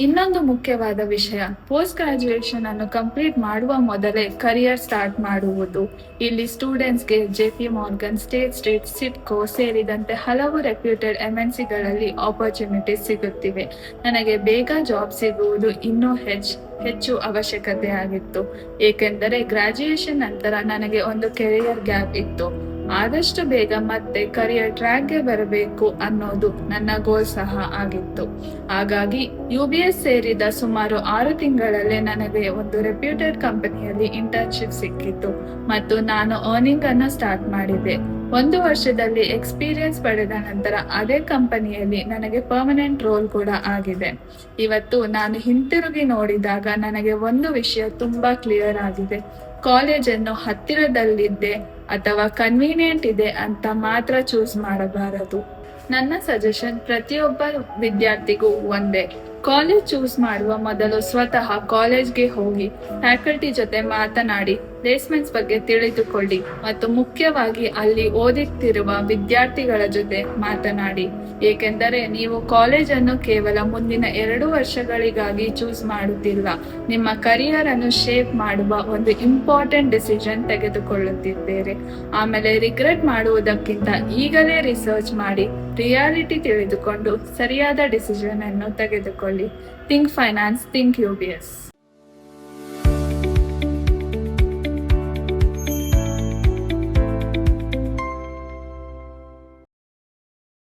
ಇನ್ನೊಂದು ಮುಖ್ಯವಾದ ವಿಷಯ, ಪೋಸ್ಟ್ ಗ್ರಾಜ್ಯುಯೇಷನ್ ಅನ್ನು ಕಂಪ್ಲೀಟ್ ಮಾಡುವ ಮೊದಲೇ ಕರಿಯರ್ ಸ್ಟಾರ್ಟ್ ಮಾಡುವುದು. ಇಲ್ಲಿ ಸ್ಟೂಡೆಂಟ್ಸ್ಗೆ ಜೆಪಿ ಮಾರ್ಗನ್, ಸ್ಟೇಟ್ ಸ್ಟ್ರೀಟ್, ಸಿಡ್ಕೋ ಸೇರಿದಂತೆ ಹಲವು ರೆಪ್ಯೂಟೆಡ್ ಎಂಎನ್ಸಿಗಳಲ್ಲಿ ಆಪರ್ಚುನಿಟೀಸ್ ಸಿಗುತ್ತಿವೆ. ನನಗೆ ಬೇಗ ಜಾಬ್ ಸಿಗುವುದು ಇನ್ನೂ ಹೆಚ್ಚು ಅವಶ್ಯಕತೆ ಆಗಿತ್ತು, ಏಕೆಂದರೆ ಗ್ರಾಜ್ಯುಯೇಷನ್ ನಂತರ ನನಗೆ ಒಂದು ಕೆರಿಯರ್ ಗ್ಯಾಪ್ ಇತ್ತು. ಆದಷ್ಟು ಬೇಗ ಮತ್ತೆ ಕರಿಯರ್ ಟ್ರ್ಯಾಕ್ಗೆ ಬರಬೇಕು ಅನ್ನೋದು ನನ್ನ ಗೋಲ್ ಸಹ ಆಗಿತ್ತು. ಹಾಗಾಗಿ UBS ಸೇರಿದ ಸುಮಾರು 6 ತಿಂಗಳಲ್ಲೇ ನನಗೆ ಒಂದು ರೆಪ್ಯೂಟೆಡ್ ಕಂಪನಿಯಲ್ಲಿ ಇಂಟರ್ನ್ಶಿಪ್ ಸಿಕ್ಕಿತ್ತು ಮತ್ತು ನಾನು ಅರ್ನಿಂಗ್ ಅನ್ನು ಸ್ಟಾರ್ಟ್ ಮಾಡಿದೆ. 1 ವರ್ಷದಲ್ಲಿ ಎಕ್ಸ್ಪೀರಿಯನ್ಸ್ ಪಡೆದ ನಂತರ ಅದೇ ಕಂಪನಿಯಲ್ಲಿ ನನಗೆ ಪರ್ಮನೆಂಟ್ ರೋಲ್ ಕೂಡ ಆಗಿದೆ. ಇವತ್ತು ನಾನು ಹಿಂತಿರುಗಿ ನೋಡಿದಾಗ ನನಗೆ ಒಂದು ವಿಷಯ ತುಂಬಾ ಕ್ಲಿಯರ್ ಆಗಿದೆ. ಕಾಲೇಜನ್ನು ಹತ್ತಿರದಲ್ಲಿದ್ದೆ ಅಥವಾ ಕನ್ವೀನಿಯಂಟ್ ಇದೆ ಅಂತ ಮಾತ್ರ ಚೂಸ್ ಮಾಡಬಾರದು. ನನ್ನ ಸಜೆಷನ್ ಪ್ರತಿಯೊಬ್ಬ ವಿದ್ಯಾರ್ಥಿಗೂ ಒಂದೇ: ಕಾಲೇಜ್ ಚೂಸ್ ಮಾಡುವ ಮೊದಲು ಸ್ವತಃ ಕಾಲೇಜ್ಗೆ ಹೋಗಿ ಫ್ಯಾಕಲ್ಟಿ ಜೊತೆ ಮಾತನಾಡಿ, ಪ್ಲೇಸ್ಮೆಂಟ್ಸ್ ಬಗ್ಗೆ ತಿಳಿದುಕೊಳ್ಳಿ ಮತ್ತು ಮುಖ್ಯವಾಗಿ ಅಲ್ಲಿ ಓದುತ್ತಿರುವ ವಿದ್ಯಾರ್ಥಿಗಳ ಜೊತೆ ಮಾತನಾಡಿ. ಏಕೆಂದರೆ ನೀವು ಕಾಲೇಜನ್ನು ಕೇವಲ ಮುಂದಿನ 2 ವರ್ಷಗಳಿಗಾಗಿ ಚೂಸ್ ಮಾಡುತ್ತಿಲ್ಲ, ನಿಮ್ಮ ಕರಿಯರ್ ಅನ್ನು ಶೇಪ್ ಮಾಡುವ ಒಂದು ಇಂಪಾರ್ಟೆಂಟ್ ಡಿಸಿಷನ್ ತೆಗೆದುಕೊಳ್ಳುತ್ತಿದ್ದೀರಿ. ಆಮೇಲೆ ರಿಗ್ರೆಟ್ ಮಾಡುವುದಕ್ಕಿಂತ ಈಗಲೇ ರಿಸರ್ಚ್ ಮಾಡಿ ರಿಯಾಲಿಟಿ ತಿಳಿದುಕೊಂಡು ಸರಿಯಾದ ಡಿಸಿಷನ್ ಅನ್ನು ತೆಗೆದುಕೊಳ್ಳಿ. Think finance, think UBS.